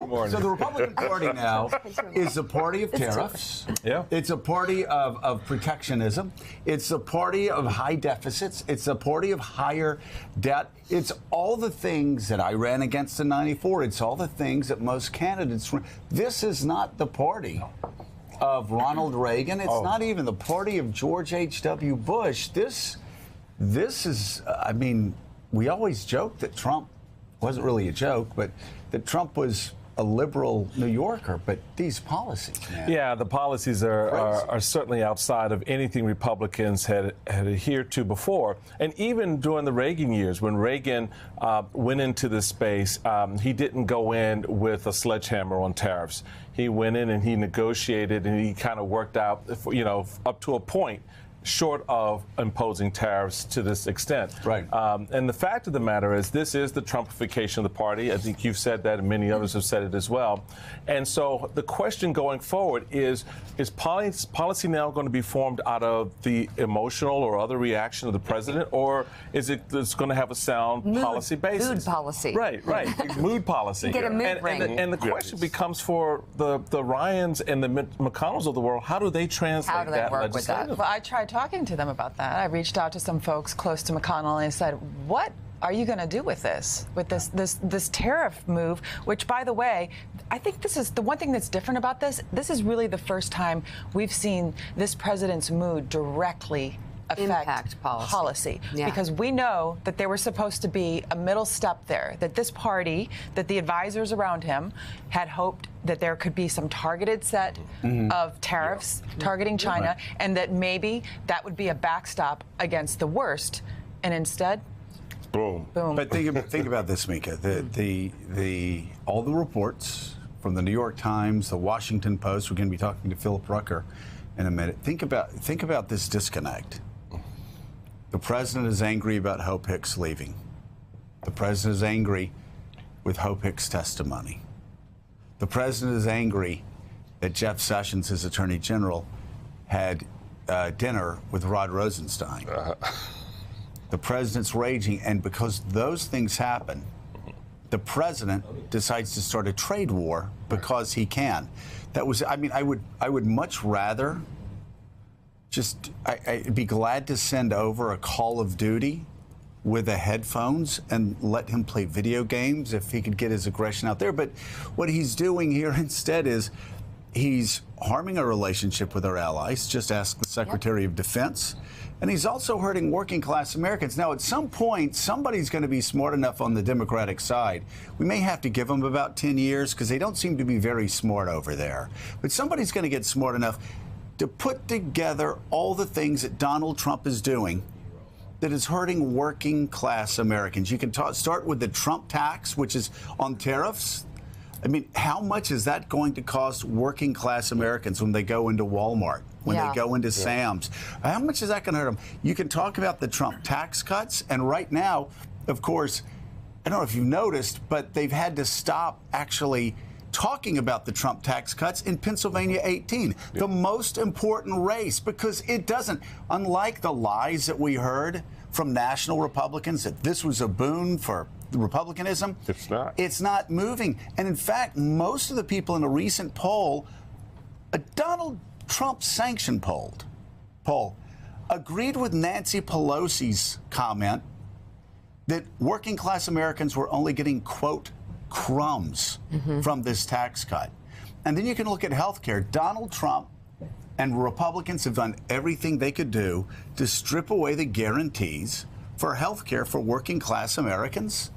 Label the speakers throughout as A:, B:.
A: So the Republican Party now is a party of tariffs.
B: Yeah.
A: It's a party of protectionism. It's a party of high deficits. It's a party of higher debt. It's all the things that I ran against in '94. It's all the things that most candidates ran. This is not the party of Ronald Reagan. It's not even the party of George H.W. Bush. This is, I mean, we always joke that Trump wasn't really a joke, but that Trump was a liberal New Yorker, but these policies, man.
B: Yeah, the policies are certainly outside of anything Republicans had adhered to before. And even during the Reagan years, when Reagan went into this space, he didn't go in with a sledgehammer on tariffs. He went in and he negotiated and he kind of worked out, you know, up to a point, short of imposing tariffs to this extent.
A: Right.
B: And the fact of the matter is, this is the Trumpification of the party. I think you've said that, and many others have said it as well. And so the question going forward is policy now going to be formed out of the emotional or other reaction of the president, or is it going to have a sound policy basis?
C: Mood policy.
B: Right. Mood policy.
C: Get a mood ring.
B: And the question becomes for the Ryans and the McConnells of the world, how do they translate
C: How do they
B: that
C: work with that?
B: legislatively?
D: Well, I tried talking to them about that. I reached out to some folks close to McConnell and I said, what are you going to do with this tariff move, which, by the way, I think this is the one thing that's different about this. This is really the first time we've seen this president's mood directly affect policy.
C: Yeah.
D: Because we know that there was supposed to be a middle step there, that this party, that the advisors around him had hoped that there could be some targeted set of tariffs targeting China, and that maybe that would be a backstop against the worst. And instead,
B: boom.
A: But think about this, Mika. All the reports from the New York Times, the Washington Post. We're going to be talking to Philip Rucker in a minute. Think about this disconnect. The president is angry about Hope Hicks leaving. The president is angry with Hope Hicks' testimony. The president is angry that Jeff Sessions, his attorney general, had dinner with Rod Rosenstein. The president's raging, and because those things happen, the president decides to start a trade war because he can. That was, I mean, I would much rather I'd be glad to send over a Call of Duty with the headphones and let him play video games if he could get his aggression out there. But what he's doing here instead is he's harming our relationship with our allies. Just ask the Secretary of Defense. And he's also hurting working class Americans. Now, at some point, somebody's going to be smart enough on the Democratic side. We may have to give them about 10 years because they don't seem to be very smart over there. But somebody's going to get smart enough to put together all the things that Donald Trump is doing that is hurting working class Americans. You can start with the Trump tax, which is on tariffs. I mean, how much is that going to cost working class Americans when they go into Walmart, when they go into Sam's? How much is that going to hurt them? You can talk about the Trump tax cuts. And right now, of course, I don't know if you've noticed, but they've had to stop actually talking about the Trump tax cuts in Pennsylvania 18, the most important race, because it doesn't, unlike the lies that we heard from national Republicans that this was a boon for Republicanism, it's not moving. And in fact, most of the people in a recent poll, a Donald Trump sanctioned poll, agreed with Nancy Pelosi's comment that working class Americans were only getting, quote, crumbs from this tax cut. And then you can look at health care. Donald Trump and Republicans have done everything they could do to strip away the guarantees for health care for working class Americans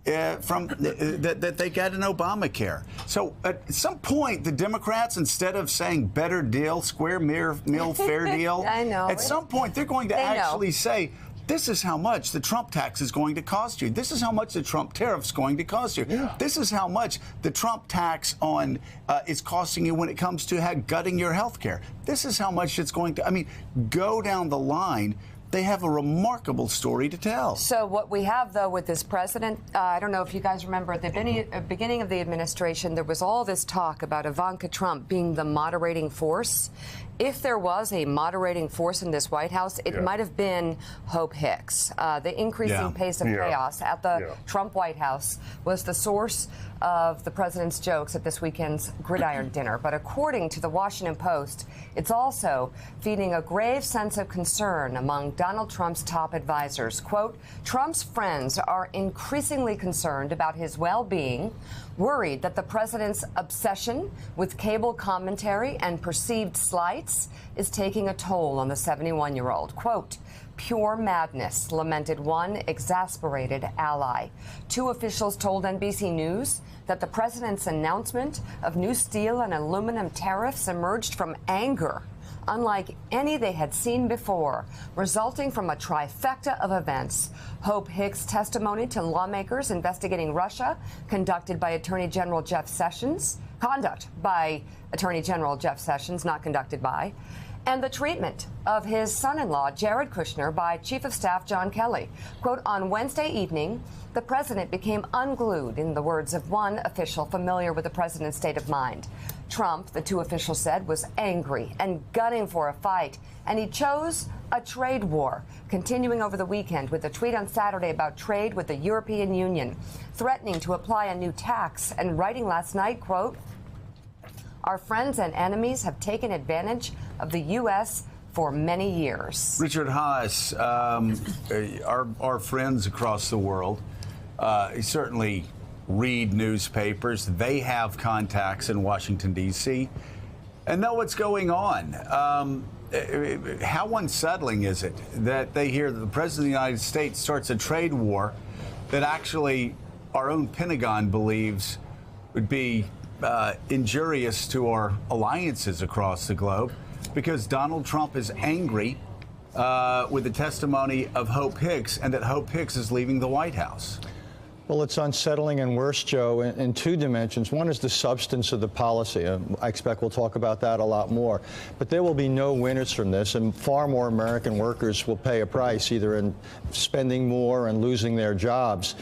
A: that they got in Obamacare. So at some point, the Democrats, instead of saying better deal, square meal, fair deal,
C: I know.
A: At some point, they're going to actually say, this is how much the Trump tax is going to cost you. This is how much the Trump tariff is going to cost you. Yeah. This is how much the Trump tax on is costing you when it comes to gutting your health care. This is how much it's going to, I mean, go down the line. they have a remarkable story to tell.
C: So what we have, though, with this president, I don't know if you guys remember at the beginning of the administration, there was all this talk about Ivanka Trump being the moderating force. If there was a moderating force in this White House, it might have been Hope Hicks. The increasing pace of chaos at the Trump White House was the source of the president's jokes at this weekend's gridiron dinner. But according to the Washington Post, it's also feeding a grave sense of concern among Donald Trump's top advisors. Quote, Trump's friends are increasingly concerned about his well-being, worried that the president's obsession with cable commentary and perceived slights is taking a toll on the 71-year-old. Quote, pure madness, lamented one exasperated ally. Two officials told NBC News that the president's announcement of new steel and aluminum tariffs emerged from anger, unlike any they had seen before, resulting from a trifecta of events. Hope Hicks' testimony to lawmakers investigating Russia, conducted by Attorney General Jeff Sessions, not conducted by, and the treatment of his son-in-law, Jared Kushner, by Chief of Staff John Kelly. Quote, on Wednesday evening, the president became unglued, in the words of one official familiar with the president's state of mind. Trump, the two officials said, was angry and gunning for a fight, and he chose a trade war, continuing over the weekend with a tweet on Saturday about trade with the European Union, threatening to apply a new tax, and writing last night, quote, our friends and enemies have taken advantage of the U.S. for many years.
A: Richard Haas, our friends across the world certainly read newspapers. They have contacts in Washington, D.C., and know what's going on. How unsettling is it that they hear that the President of the United States starts a trade war that actually our own Pentagon believes would be injurious to our alliances across the globe, because Donald Trump is angry with the testimony of Hope Hicks, and that Hope Hicks is leaving the White House?
E: Well, it's unsettling and worse, Joe, in two dimensions. One is the substance of the policy. I expect we'll talk about that a lot more. But there will be no winners from this, and far more American workers will pay a price, either in spending more and losing their jobs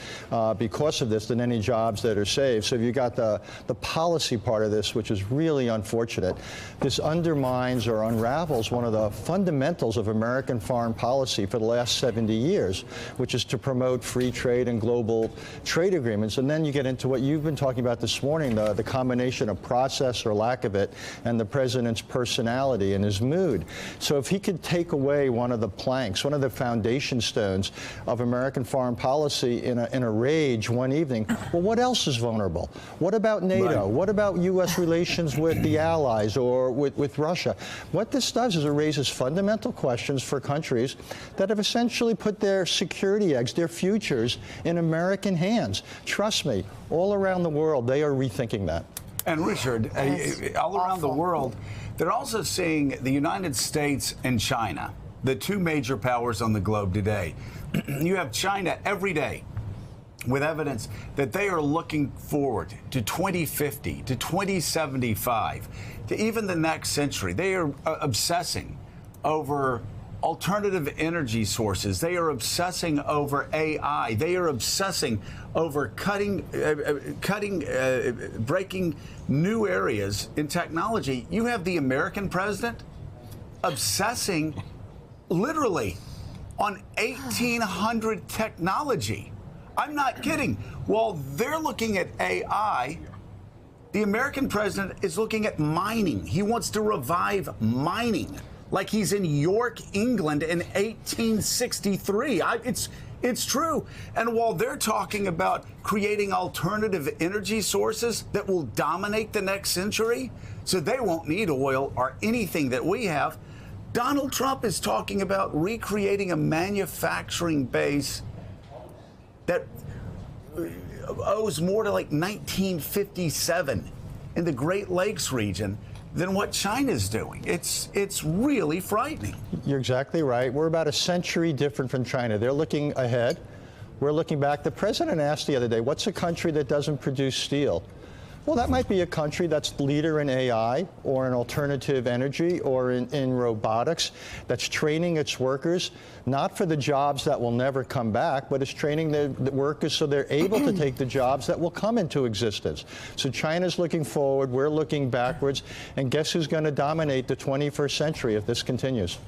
E: because of this, than any jobs that are saved. So you got the policy part of this, which is really unfortunate. This undermines or unravels one of the fundamentals of American foreign policy for the last 70 years, which is to promote free trade and global trade agreements. And then you get into what you've been talking about this morning, the combination of process or lack of it and the president's personality and his mood. So if he could take away one of the planks, one of the foundation stones of American foreign policy in a rage one evening, well, what else is vulnerable? What about NATO? Right. What about U.S. relations with the allies or with Russia? What this does is it raises fundamental questions for countries that have essentially put their security eggs, their futures, in American hands. Trust me, all around the world, they are rethinking that.
A: And Richard, all around the world, they're also seeing the United States and China, the two major powers on the globe today. You have China every day with evidence that they are looking forward to 2050, to 2075, to even the next century. They are obsessing over alternative energy sources. They are obsessing over AI. They are obsessing over breaking new areas in technology. You have the American president obsessing literally on 1800 technology. I'm not kidding. While they're looking at AI, the American president is looking at mining. He wants to revive mining, like he's in York, England in 1863. It's true. And while they're talking about creating alternative energy sources that will dominate the next century, so they won't need oil or anything that we have, Donald Trump is talking about recreating a manufacturing base that owes more to like 1957 in the Great Lakes region than what China's doing. It's really frightening.
E: You're exactly right. We're about a century different from China. They're looking ahead. We're looking back. The president asked the other day, what's a country that doesn't produce steel? Well, that might be a country that's leader in AI or in alternative energy or in robotics, that's training its workers, not for the jobs that will never come back, but it's training the workers so they're able to take the jobs that will come into existence. So China's looking forward, we're looking backwards, and guess who's going to dominate the 21st century if this continues?